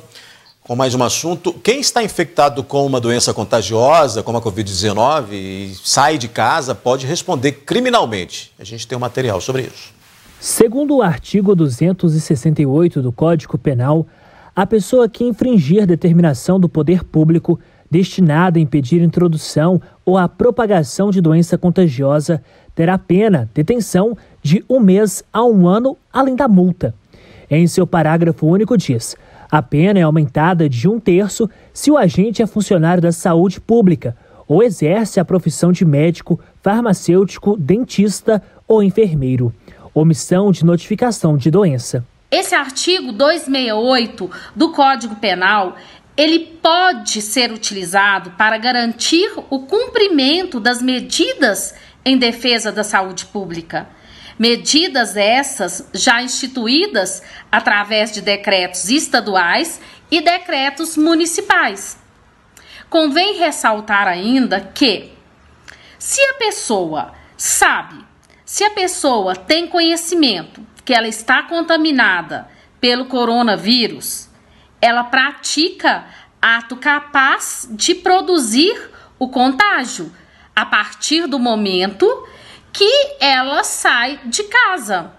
com mais um assunto. Quem está infectado com uma doença contagiosa, como a Covid-19, e sai de casa, pode responder criminalmente. A gente tem um material sobre isso. Segundo o artigo 268 do Código Penal, a pessoa que infringir determinação do poder público destinada a impedir a introdução ou a propagação de doença contagiosa terá pena, detenção, de 1 mês a 1 ano, além da multa. Em seu parágrafo único diz: a pena é aumentada de 1/3 se o agente é funcionário da saúde pública ou exerce a profissão de médico, farmacêutico, dentista ou enfermeiro. Omissão de notificação de doença. Esse artigo 268 do Código Penal, ele pode ser utilizado para garantir o cumprimento das medidas em defesa da saúde pública. Medidas essas já instituídas através de decretos estaduais e decretos municipais. Convém ressaltar ainda que, se a pessoa sabe, se a pessoa tem conhecimento que ela está contaminada pelo coronavírus, ela pratica ato capaz de produzir o contágio a partir do momento que ela sai de casa.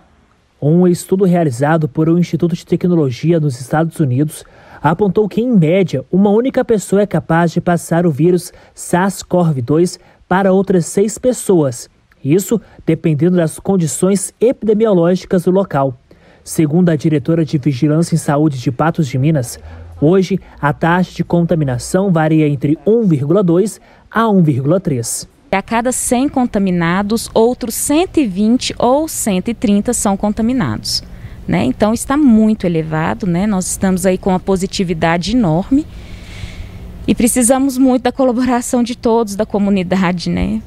Um estudo realizado por um Instituto de Tecnologia nos Estados Unidos apontou que, em média, uma única pessoa é capaz de passar o vírus SARS-CoV-2 para outras 6 pessoas. Isso dependendo das condições epidemiológicas do local. Segundo a diretora de Vigilância em Saúde de Patos de Minas, hoje a taxa de contaminação varia entre 1,2 a 1,3. A cada 100 contaminados, outros 120 ou 130 são contaminados, né? Então está muito elevado, né? Nós estamos aí com uma positividade enorme e precisamos muito da colaboração de todos, da comunidade, né?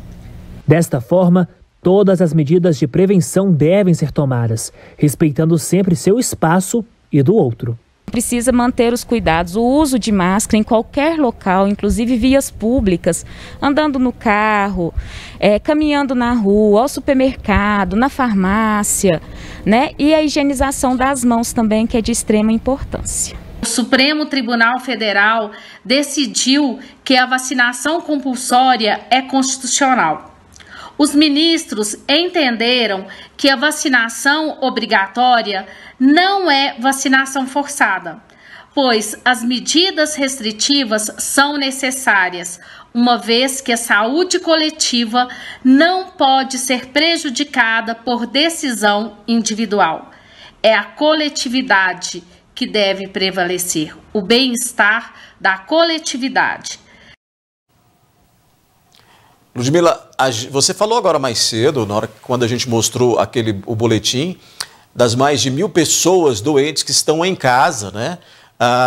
Desta forma, todas as medidas de prevenção devem ser tomadas, respeitando sempre seu espaço e do outro. Precisa manter os cuidados, o uso de máscara em qualquer local, inclusive vias públicas, andando no carro, caminhando na rua, ao supermercado, na farmácia, né? E a higienização das mãos também, que é de extrema importância. O Supremo Tribunal Federal decidiu que a vacinação compulsória é constitucional. Os ministros entenderam que a vacinação obrigatória não é vacinação forçada, pois as medidas restritivas são necessárias, uma vez que a saúde coletiva não pode ser prejudicada por decisão individual. É a coletividade que deve prevalecer, o bem-estar da coletividade. Ludmila, você falou agora mais cedo, quando a gente mostrou o boletim, das mais de 1.000 pessoas doentes que estão em casa, né,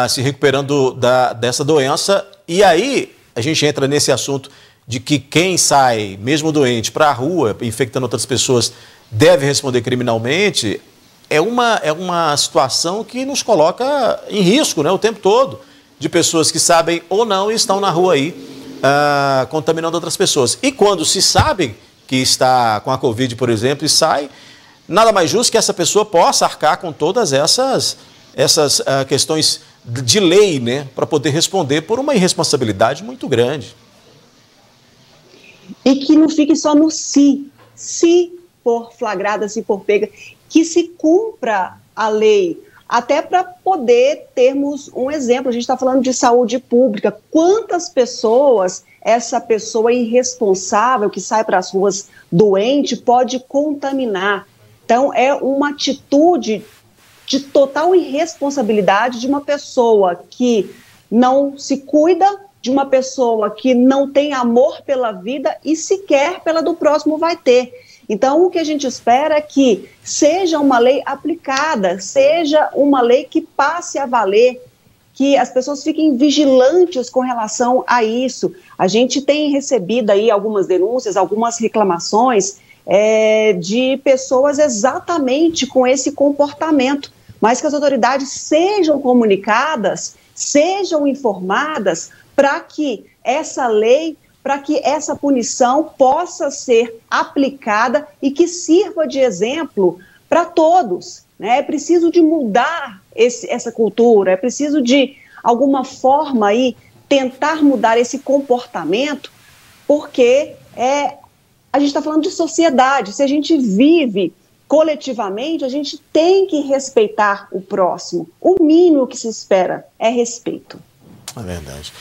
se recuperando dessa doença. E aí a gente entra nesse assunto de que quem sai, mesmo doente, para a rua, infectando outras pessoas, deve responder criminalmente. É uma situação que nos coloca em risco, né, o tempo todo, de pessoas que sabem ou não e estão na rua aí, contaminando outras pessoas. E quando se sabe que está com a Covid, por exemplo, e sai, nada mais justo que essa pessoa possa arcar com todas essas questões de lei, né, para poder responder por uma irresponsabilidade muito grande. E que não fique só no se for flagrada, se for pega, que se cumpra a lei, até para poder termos um exemplo. A gente está falando de saúde pública. Quantas pessoas essa pessoa irresponsável que sai para as ruas doente pode contaminar? Então, é uma atitude de total irresponsabilidade de uma pessoa que não se cuida, de uma pessoa que não tem amor pela vida e sequer pela do próximo vai ter. Então, o que a gente espera é que seja uma lei aplicada, seja uma lei que passe a valer, que as pessoas fiquem vigilantes com relação a isso. A gente tem recebido aí algumas denúncias, algumas reclamações de pessoas exatamente com esse comportamento, mas que as autoridades sejam comunicadas, sejam informadas para que essa lei, para que essa punição possa ser aplicada e que sirva de exemplo para todos, né? É preciso de mudar essa cultura, é preciso de alguma forma aí tentar mudar esse comportamento, porque a gente está falando de sociedade. Se a gente vive coletivamente, a gente tem que respeitar o próximo. O mínimo que se espera é respeito. É verdade.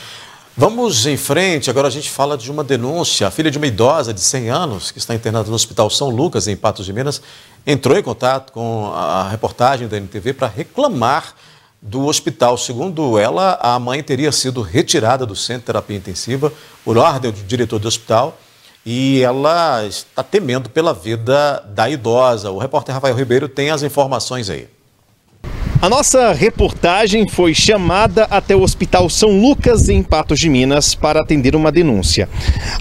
Vamos em frente, agora a gente fala de uma denúncia. A filha de uma idosa de 100 anos, que está internada no Hospital São Lucas, em Patos de Minas, entrou em contato com a reportagem da NTV para reclamar do hospital. Segundo ela, a mãe teria sido retirada do centro de terapia intensiva por ordem do diretor do hospital e ela está temendo pela vida da idosa. O repórter Rafael Ribeiro tem as informações aí. A nossa reportagem foi chamada até o Hospital São Lucas, em Patos de Minas, para atender uma denúncia.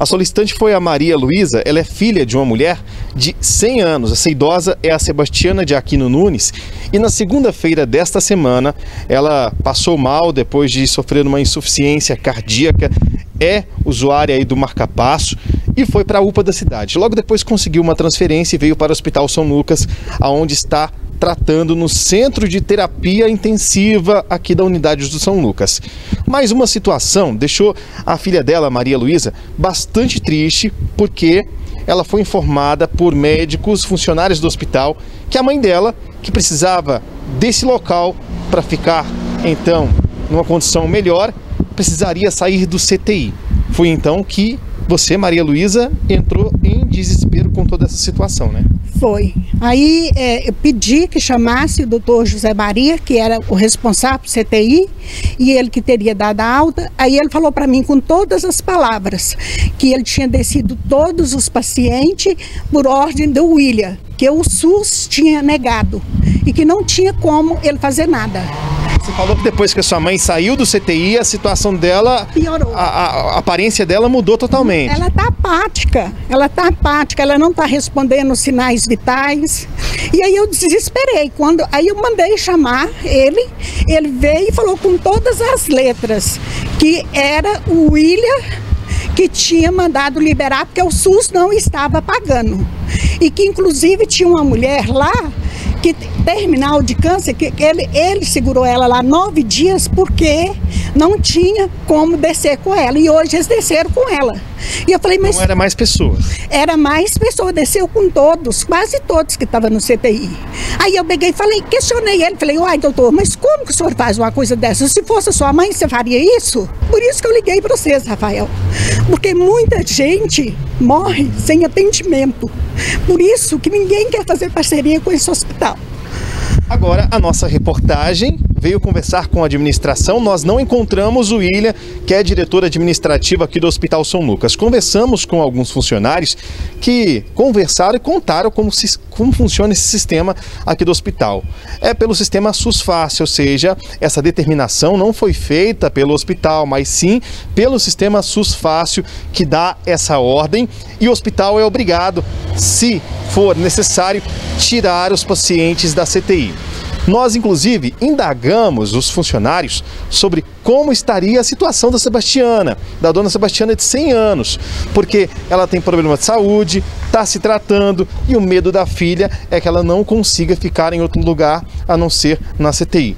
A solicitante foi a Maria Luísa, ela é filha de uma mulher de 100 anos. Essa idosa é a Sebastiana de Aquino Nunes e na segunda-feira desta semana ela passou mal depois de sofrer uma insuficiência cardíaca, é usuária aí do marca-passo e foi para a UPA da cidade. Logo depois conseguiu uma transferência e veio para o Hospital São Lucas, aonde está tratando no Centro de Terapia Intensiva aqui da unidade do São Lucas. Mas uma situação deixou a filha dela, Maria Luísa, bastante triste, porque ela foi informada por médicos, funcionários do hospital, que a mãe dela, que precisava desse local para ficar, então, numa condição melhor, precisaria sair do CTI. Foi então que você, Maria Luísa, entrou em desespero com toda essa situação, né? Foi. Aí eu pedi que chamasse o doutor José Maria, que era o responsável do CTI, e ele que teria dado a alta. Aí ele falou para mim com todas as palavras que ele tinha descido todos os pacientes por ordem do William, que o SUS tinha negado e que não tinha como ele fazer nada. Você falou que depois que a sua mãe saiu do CTI, a situação dela piorou. A aparência dela mudou totalmente. Ela está apática, ela não está respondendo os sinais vitais. E aí eu desesperei. Aí eu mandei chamar ele veio e falou com todas as letras que era o William que tinha mandado liberar, porque o SUS não estava pagando. E que inclusive tinha uma mulher lá, que terminal de câncer, que ele segurou ela lá 9 dias porque não tinha como descer com ela. E hoje eles desceram com ela. E eu falei, mas... Não era mais pessoas? Era mais pessoas, desceu com todos, quase todos que estavam no CTI. Aí eu peguei e falei, questionei ele, falei, uai, doutor, mas como que o senhor faz uma coisa dessa? Se fosse a sua mãe, você faria isso? Por isso que eu liguei para vocês, Rafael. Porque muita gente morre sem atendimento. Por isso que ninguém quer fazer parceria com esse hospital. Agora, a nossa reportagem veio conversar com a administração. Nós não encontramos o William, que é diretor administrativo aqui do Hospital São Lucas. Conversamos com alguns funcionários que conversaram e contaram como funciona esse sistema aqui do hospital. É pelo sistema SUS Fácil, ou seja, essa determinação não foi feita pelo hospital, mas sim pelo sistema SUS Fácil, que dá essa ordem, e o hospital é obrigado, se for necessário, tirar os pacientes da CTI. Nós, inclusive, indagamos os funcionários sobre como estaria a situação da Sebastiana, da dona Sebastiana de 100 anos, porque ela tem problema de saúde, está se tratando e o medo da filha é que ela não consiga ficar em outro lugar a não ser na CTI.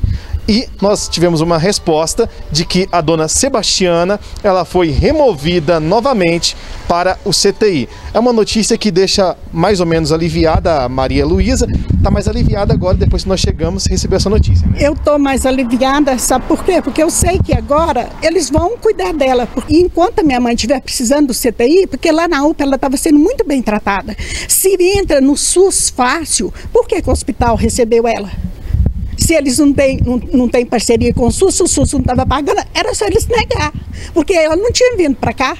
E nós tivemos uma resposta de que a dona Sebastiana, ela foi removida novamente para o CTI. É uma notícia que deixa mais ou menos aliviada a Maria Luísa. Está mais aliviada agora, depois que nós chegamos e recebeu essa notícia, né? Eu estou mais aliviada, sabe por quê? Porque eu sei que agora eles vão cuidar dela. E enquanto a minha mãe estiver precisando do CTI, porque lá na UPA ela estava sendo muito bem tratada. Se entra no SUS Fácil, por que o hospital recebeu ela? Se eles não têm parceria com o SUS não estava pagando, era só eles negar, porque ela não tinha vindo para cá.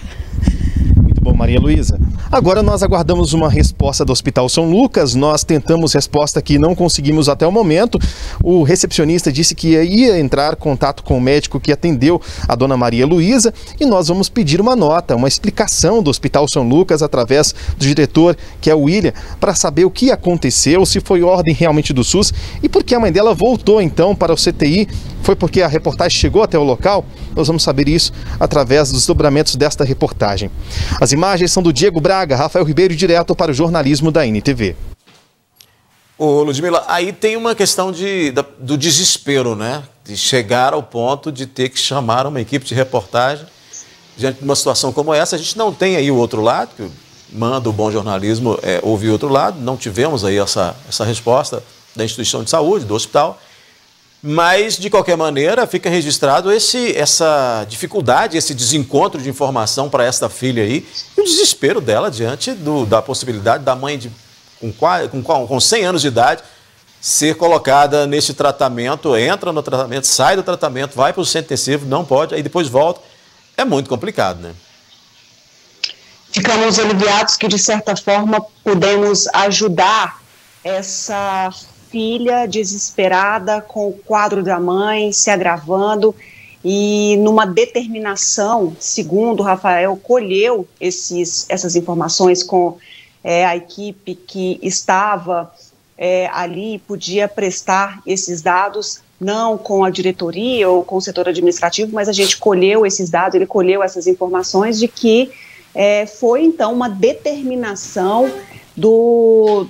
Muito bom, Maria Luísa. Agora nós aguardamos uma resposta do Hospital São Lucas, nós tentamos resposta que não conseguimos até o momento. O recepcionista disse que ia entrar em contato com o médico que atendeu a dona Maria Luísa e nós vamos pedir uma nota, uma explicação do Hospital São Lucas através do diretor, que é o William, para saber o que aconteceu, se foi ordem realmente do SUS e por que a mãe dela voltou então para o CTI. Foi porque a reportagem chegou até o local? Nós vamos saber isso através dos desdobramentos desta reportagem. As imagens são do Diego Braga, Rafael Ribeiro, direto para o jornalismo da NTV. Ô, Ludmila, aí tem uma questão do desespero, né? De chegar ao ponto de ter que chamar uma equipe de reportagem diante de uma situação como essa. A gente não tem aí o outro lado, que manda o bom jornalismo ouvir o outro lado. Não tivemos aí essa resposta da instituição de saúde, do hospital. Mas, de qualquer maneira, fica registrado essa dificuldade, esse desencontro de informação para esta filha aí e o desespero dela diante da possibilidade da mãe com 100 anos de idade ser colocada nesse tratamento, entra no tratamento, sai do tratamento, vai para o centro intensivo, não pode, aí depois volta. É muito complicado, né? Ficamos aliviados que, de certa forma, pudemos ajudar essa filha desesperada com o quadro da mãe se agravando e numa determinação, segundo o Rafael, colheu essas informações com a equipe que estava ali, podia prestar esses dados, não com a diretoria ou com o setor administrativo, mas a gente colheu esses dados, ele colheu essas informações de que foi então uma determinação do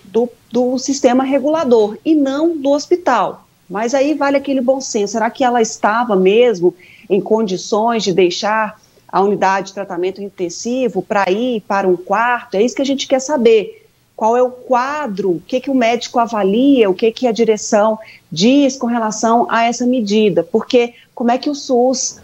sistema regulador e não do hospital. Mas aí vale aquele bom senso, será que ela estava mesmo em condições de deixar a unidade de tratamento intensivo para ir para um quarto? É isso que a gente quer saber. Qual é o quadro, o que o médico avalia, o que a direção diz com relação a essa medida? Porque como é que o SUS,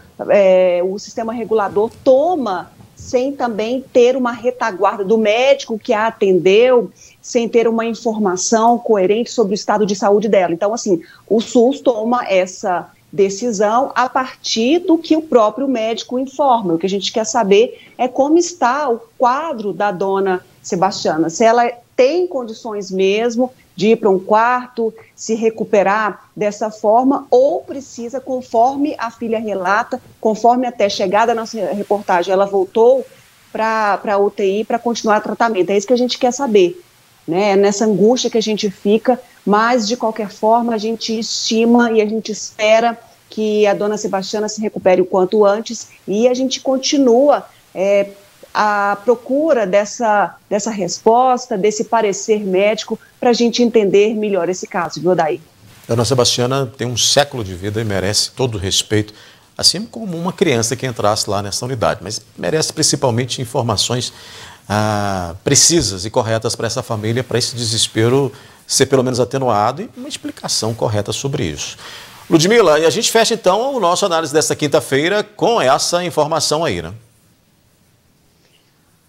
o sistema regulador, toma sem também ter uma retaguarda do médico que a atendeu, sem ter uma informação coerente sobre o estado de saúde dela? Então, assim, o SUS toma essa decisão a partir do que o próprio médico informa. O que a gente quer saber é como está o quadro da dona Sebastiana, se ela tem condições mesmo de ir para um quarto, se recuperar dessa forma, ou precisa, conforme a filha relata, conforme até chegada na nossa reportagem, ela voltou para a UTI para continuar o tratamento. É isso que a gente quer saber, né? Nessa angústia que a gente fica, mas de qualquer forma a gente estima e a gente espera que a dona Sebastiana se recupere o quanto antes, e a gente continua à procura dessa resposta, desse parecer médico, para a gente entender melhor esse caso, viu, Odair? Dona Sebastiana tem um século de vida e merece todo o respeito, assim como uma criança que entrasse lá nessa unidade, mas merece principalmente informações precisas e corretas para essa família, para esse desespero ser pelo menos atenuado, e uma explicação correta sobre isso. Ludmila, e a gente fecha então o nosso análise desta quinta-feira com essa informação aí, né?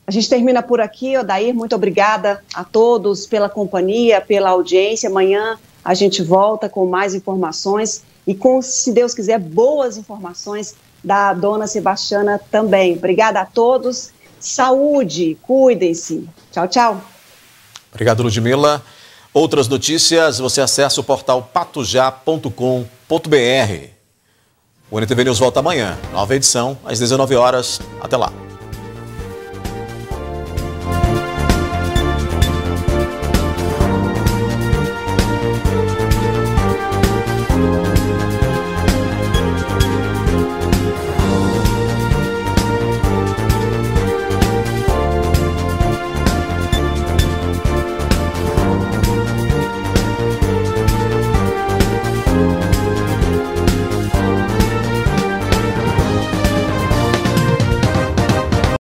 A gente termina por aqui, Odair, muito obrigada a todos pela companhia, pela audiência. Amanhã a gente volta com mais informações e com, se Deus quiser, boas informações da dona Sebastiana também. Obrigada a todos, saúde, cuidem-se. Tchau, tchau. Obrigado, Ludmila. Outras notícias, você acessa o portal patujá.com.br. O NTV News volta amanhã, nova edição, às 19 horas. Até lá.